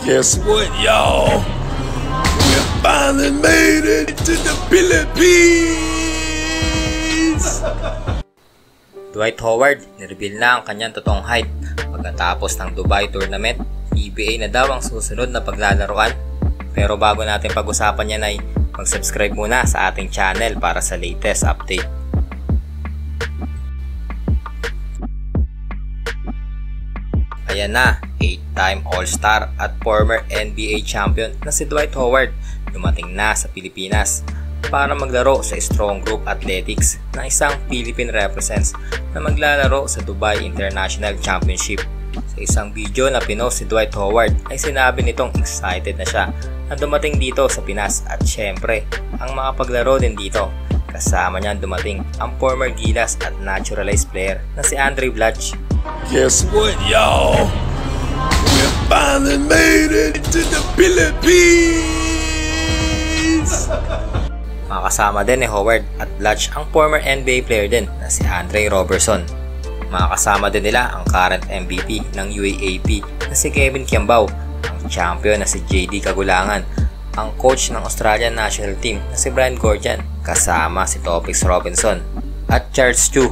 Guess what, y'all? We finally made it to the Philippines! Dwight Howard, nireveal na ang kanyang totoong height. Pagkatapos ng Dubai Tournament, PBA na daw ang susunod na paglalaruan. Pero bago natin pag-usapan yan ay mag-subscribe muna sa ating channel para sa latest update. Ayan na, 8-time All-Star at former NBA champion na si Dwight Howard dumating na sa Pilipinas para maglaro sa Strong Group Athletics na isang Philippine represents na maglalaro sa Dubai International Championship. Sa isang video na pinost si Dwight Howard ay sinabi nitong excited na siya na dumating dito sa Pinas at syempre ang makapaglaro din dito. Kasama niyan dumating ang former Gilas at naturalized player na si Andre Blatch. Guess what, y'all? We finally made it to the Philippines! Makakasama din ni Howard at Blatch ang former NBA player din na si Andre Robertson. Makakasama din nila ang current MVP ng UAAP na si Kevin Kiambao, ang champion na si JD Kagulangan, ang coach ng Australian National Team na si Brian Goorjian, kasama si Topix Robinson at Charles Chu.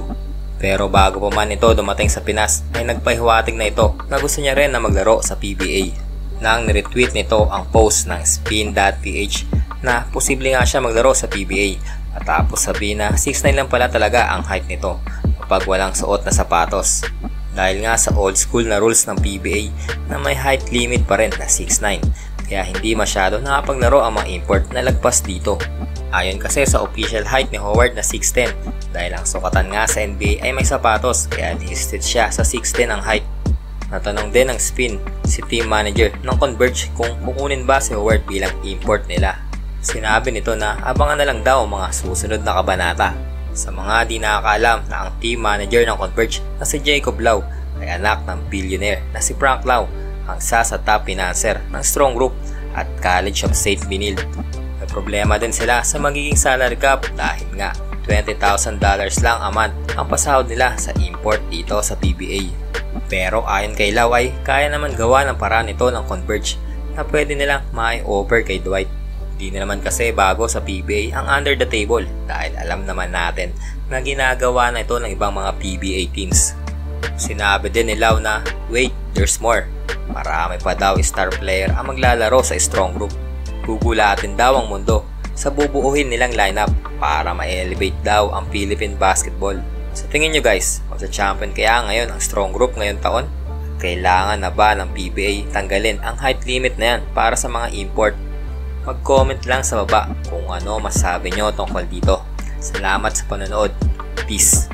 Pero bago pa man ito dumating sa Pinas ay nagpahiwatig na ito na gusto niya rin na maglaro sa PBA. Nang niretweet nito ang post ng Spin.ph na posible nga siya maglaro sa PBA at tapos sabihin na 6'9" lang pala talaga ang height nito kapag walang suot na sapatos. Dahil nga sa old school na rules ng PBA na may height limit pa rin na 6'9", kaya hindi masyado nakapaglaro ang mga import na lagpas dito. Ayon kasi sa official height ni Howard na 6'10", dahil ang sukatan nga sa NBA ay may sapatos kaya listed siya sa 6'10" ang height. Natanong din ng Spin si team manager ng Converge kung kukunin ba si Howard bilang import nila. Sinabi nito na abangan na lang daw ang mga susunod na kabanata. Sa mga di nakakaalam na ang team manager ng Converge na si Jacob Lau ay anak ng billionaire na si Frank Lau, ang isa sa top financer ng Strong Group at College of St. Benilde. May problema din sila sa magiging salary cap dahil nga $20,000 lang a month ang pasahod nila sa import dito sa PBA. Pero ayon kay Lau ay kaya naman gawa ng paraan ito ng Converge na pwede nilang mai-offer kay Dwight. Di na naman kasi bago sa PBA ang under the table dahil alam naman natin na ginagawa na ito ng ibang mga PBA teams. Sinabi din ni Lau na wait, there's more. Marami pa daw star player ang maglalaro sa Strong Group. Gugulatin daw ang mundo sa bubuuhin nilang lineup para ma-elevate daw ang Philippine basketball. Sa tingin nyo guys, magsa-champion kaya ngayon ang Strong Group ngayon taon? Kailangan na ba ng PBA tanggalin ang height limit na yan para sa mga import? Mag-comment lang sa baba kung ano masabi nyo tungkol dito. Salamat sa panonood. Peace!